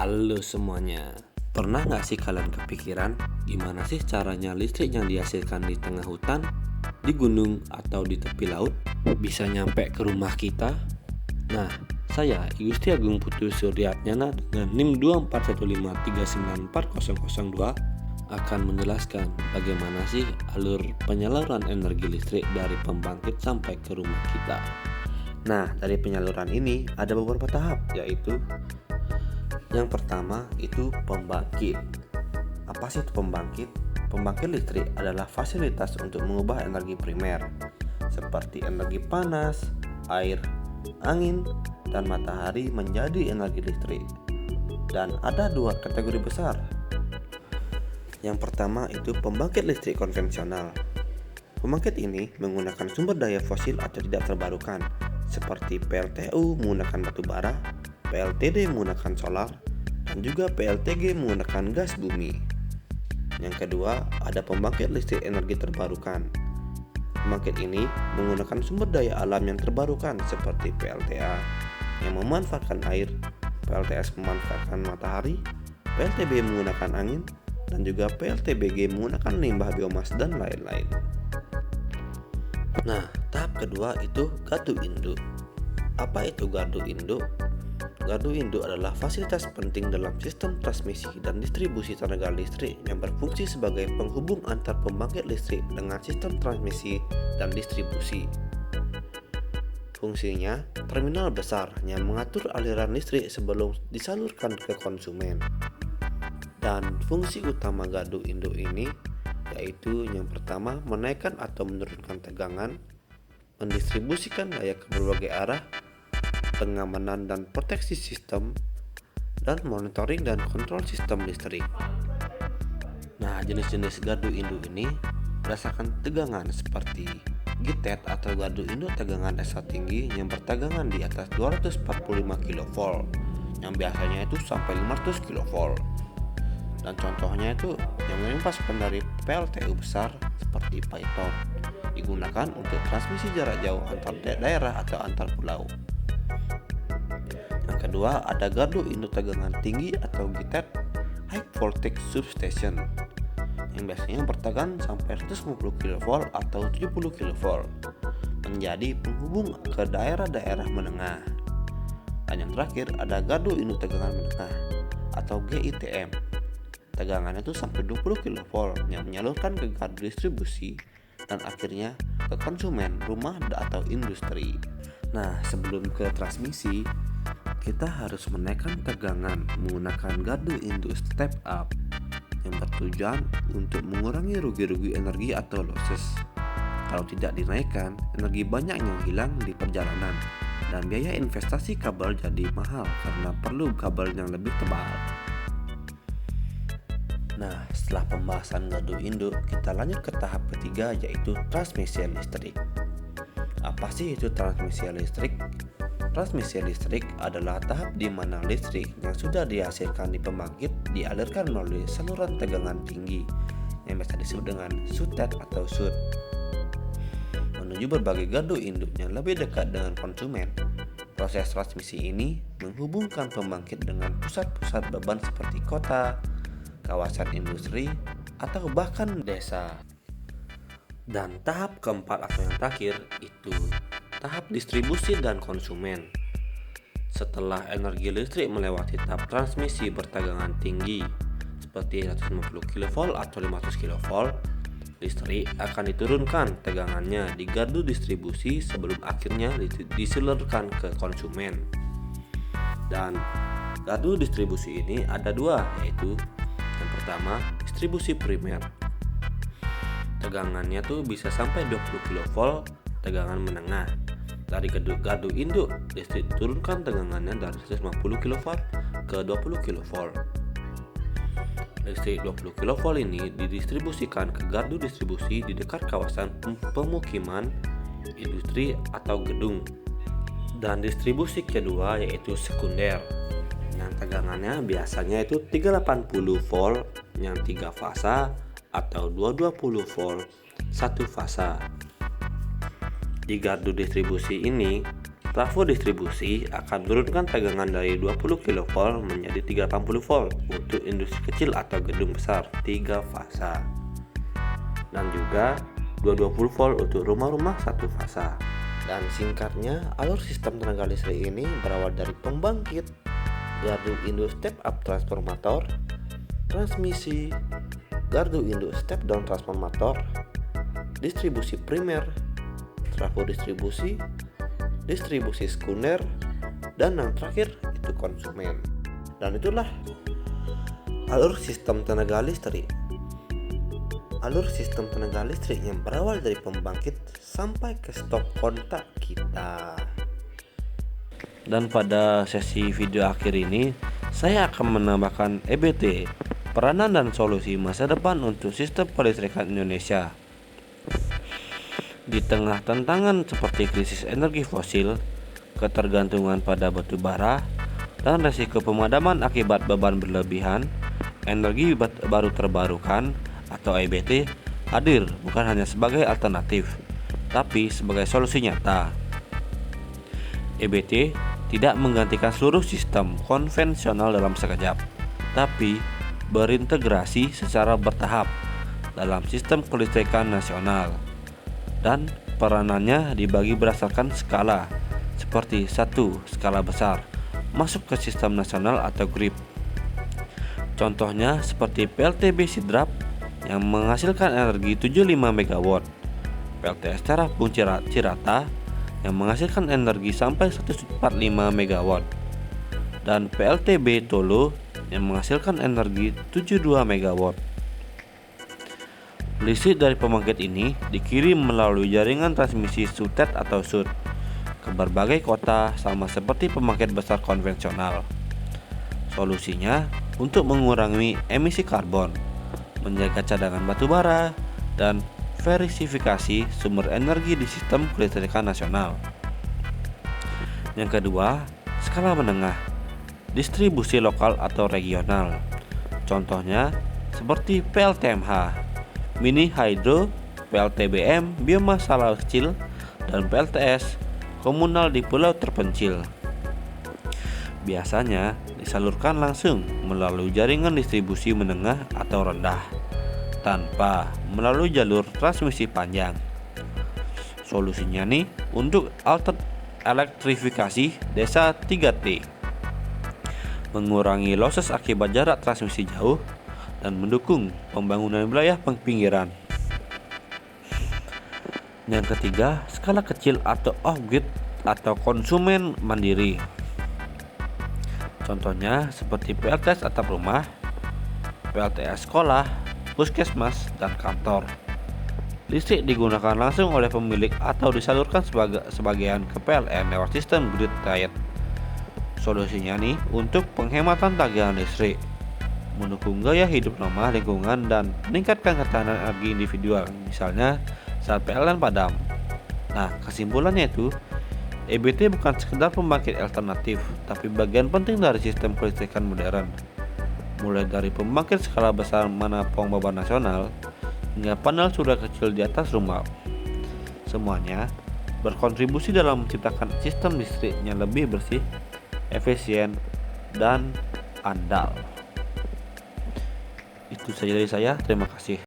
Halo semuanya, pernah nggak sih kalian kepikiran gimana sih caranya listrik yang dihasilkan di tengah hutan, di gunung, atau di tepi laut bisa nyampe ke rumah kita? Nah, saya Igusti Agung Putu Suryatnyana dengan NIM 24153940002 akan menjelaskan bagaimana sih alur penyaluran energi listrik dari pembangkit sampai ke rumah kita. Nah, dari penyaluran ini ada beberapa tahap, yaitu yang pertama itu pembangkit. Apa sih itu pembangkit? Pembangkit listrik adalah fasilitas untuk mengubah energi primer seperti energi panas, air, angin, dan matahari menjadi energi listrik. Dan ada dua kategori besar. Yang pertama itu pembangkit listrik konvensional. Pembangkit ini menggunakan sumber daya fosil atau tidak terbarukan seperti PLTU menggunakan batu bara, PLTD menggunakan solar, dan juga PLTG menggunakan gas bumi. Yang kedua, ada pembangkit listrik energi terbarukan. Pembangkit ini menggunakan sumber daya alam yang terbarukan seperti PLTA yang memanfaatkan air, PLTS memanfaatkan matahari, PLTB menggunakan angin, dan juga PLTBG menggunakan limbah biomas dan lain-lain. Nah, tahap kedua itu gardu induk. Apa itu gardu induk? Gardu induk adalah fasilitas penting dalam sistem transmisi dan distribusi tenaga listrik yang berfungsi sebagai penghubung antar pembangkit listrik dengan sistem transmisi dan distribusi. Fungsinya, terminal besar yang mengatur aliran listrik sebelum disalurkan ke konsumen. Dan fungsi utama gardu induk ini yaitu yang pertama menaikkan atau menurunkan tegangan, mendistribusikan daya ke berbagai arah, pengamanan dan proteksi sistem, dan monitoring dan kontrol sistem listrik. Nah, jenis-jenis gardu induk ini berdasarkan tegangan seperti GTET atau gardu induk tegangan dasar tinggi yang bertegangan di atas 245 kV yang biasanya itu sampai 500 kV. Dan contohnya itu yang menerima pasokan dari PLTU besar seperti Python digunakan untuk transmisi jarak jauh antar daerah atau antar pulau. Yang kedua ada gardu induk tegangan tinggi atau GTET High Voltage Substation yang biasanya bertegangan sampai 150 kV atau 70 kV menjadi penghubung ke daerah-daerah menengah. Dan yang terakhir ada gardu induk tegangan menengah atau GITM. Tegangannya itu sampai 20 kV yang menyalurkan ke gardu distribusi dan akhirnya ke konsumen, rumah, atau industri. Nah, sebelum ke transmisi, kita harus menaikkan tegangan menggunakan gardu induk step up yang bertujuan untuk mengurangi rugi-rugi energi atau losses. Kalau tidak dinaikkan, energi banyak yang hilang di perjalanan dan biaya investasi kabel jadi mahal karena perlu kabel yang lebih tebal. Nah, setelah pembahasan gardu induk, kita lanjut ke tahap ketiga yaitu transmisi listrik. Apa sih itu transmisi listrik? Transmisi listrik adalah tahap di mana listrik yang sudah dihasilkan di pembangkit dialirkan melalui saluran tegangan tinggi yang biasa disebut dengan SUTET atau SUT menuju berbagai gardu induk yang lebih dekat dengan konsumen. Proses transmisi ini menghubungkan pembangkit dengan pusat-pusat beban seperti kota, kawasan industri, atau bahkan desa. Dan tahap keempat atau yang terakhir itu tahap distribusi dan konsumen. Setelah energi listrik melewati tahap transmisi bertegangan tinggi seperti 150 kV atau 500 kV, listrik akan diturunkan tegangannya di gardu distribusi sebelum akhirnya disalurkan ke konsumen. Dan gardu distribusi ini ada dua, yaitu yang pertama, distribusi primer. Tegangannya tuh bisa sampai 20 kV, tegangan menengah. Dari gardu induk, listrik turunkan tegangannya dari 150 kV ke 20 kV. Listrik 20 kV ini didistribusikan ke gardu distribusi di dekat kawasan pemukiman, industri, atau gedung. Dan distribusi kedua yaitu sekunder. Yang tegangannya biasanya itu 380 volt yang 3 fasa atau 220 volt 1 fasa. Di gardu distribusi ini Trafo distribusi akan menurunkan tegangan dari 20 kV menjadi 380 volt untuk industri kecil atau gedung besar 3 fasa. Dan juga 220 volt untuk rumah-rumah 1 fasa. Dan singkatnya, alur sistem tenaga listrik ini berawal dari pembangkit, gardu induk step up transformator, transmisi, gardu induk step down transformator, distribusi primer, trafo distribusi, distribusi sekunder, dan yang terakhir itu konsumen. Dan itulah alur sistem tenaga listrik. Alur sistem tenaga listrik yang berawal dari pembangkit sampai ke stop kontak kita. Dan pada sesi video akhir ini, saya akan menambahkan EBT, peranan dan solusi masa depan untuk sistem kelistrikan Indonesia. Di tengah tantangan seperti krisis energi fosil, ketergantungan pada batu bara, dan resiko pemadaman akibat beban berlebihan, energi baru terbarukan atau EBT hadir bukan hanya sebagai alternatif, tapi sebagai solusi nyata. EBT tidak menggantikan seluruh sistem konvensional dalam sekejap, tapi berintegrasi secara bertahap dalam sistem kelistrikan nasional. Dan peranannya dibagi berdasarkan skala, seperti 1. Skala besar, masuk ke sistem nasional atau GRIP. Contohnya seperti PLTB Sidrap yang menghasilkan energi 75 MW, PLTS Cerapung Cirata yang menghasilkan energi sampai 145 MW, dan PLTB Tolo yang menghasilkan energi 72 MW. Listrik dari pembangkit ini dikirim melalui jaringan transmisi SUTET atau SUT ke berbagai kota sama seperti pembangkit besar konvensional. Solusinya untuk mengurangi emisi karbon, menjaga cadangan batu bara, dan verifikasi sumber energi di sistem kelistrikan nasional. Yang kedua, skala menengah, distribusi lokal atau regional. Contohnya seperti PLTMH, mini hydro, PLTBM, biomasa laut kecil, dan PLTS komunal di pulau terpencil. Biasanya disalurkan langsung melalui jaringan distribusi menengah atau rendah, tanpa melalui jalur transmisi panjang. Solusinya nih untuk elektrifikasi desa 3T, mengurangi losses akibat jarak transmisi jauh, dan mendukung pembangunan wilayah pinggiran. Yang ketiga, skala kecil atau off-grid atau konsumen mandiri. Contohnya seperti PLTS atap rumah, PLTS sekolah, puskesmas, dan kantor. Listrik digunakan langsung oleh pemilik atau disalurkan sebagian ke PLN lewat sistem grid tied. Solusinya nih untuk penghematan tagihan listrik, mendukung gaya hidup ramah lingkungan, dan meningkatkan ketahanan energi individual, misalnya saat PLN padam. Nah, kesimpulannya itu EBT bukan sekedar pembangkit alternatif, tapi bagian penting dari sistem kelistrikan modern. Mulai dari pembangkit skala besar menopang beban nasional hingga panel surya kecil di atas rumah. Semuanya berkontribusi dalam menciptakan sistem listrik yang lebih bersih, efisien, dan andal. Itu saja dari saya. Terima kasih.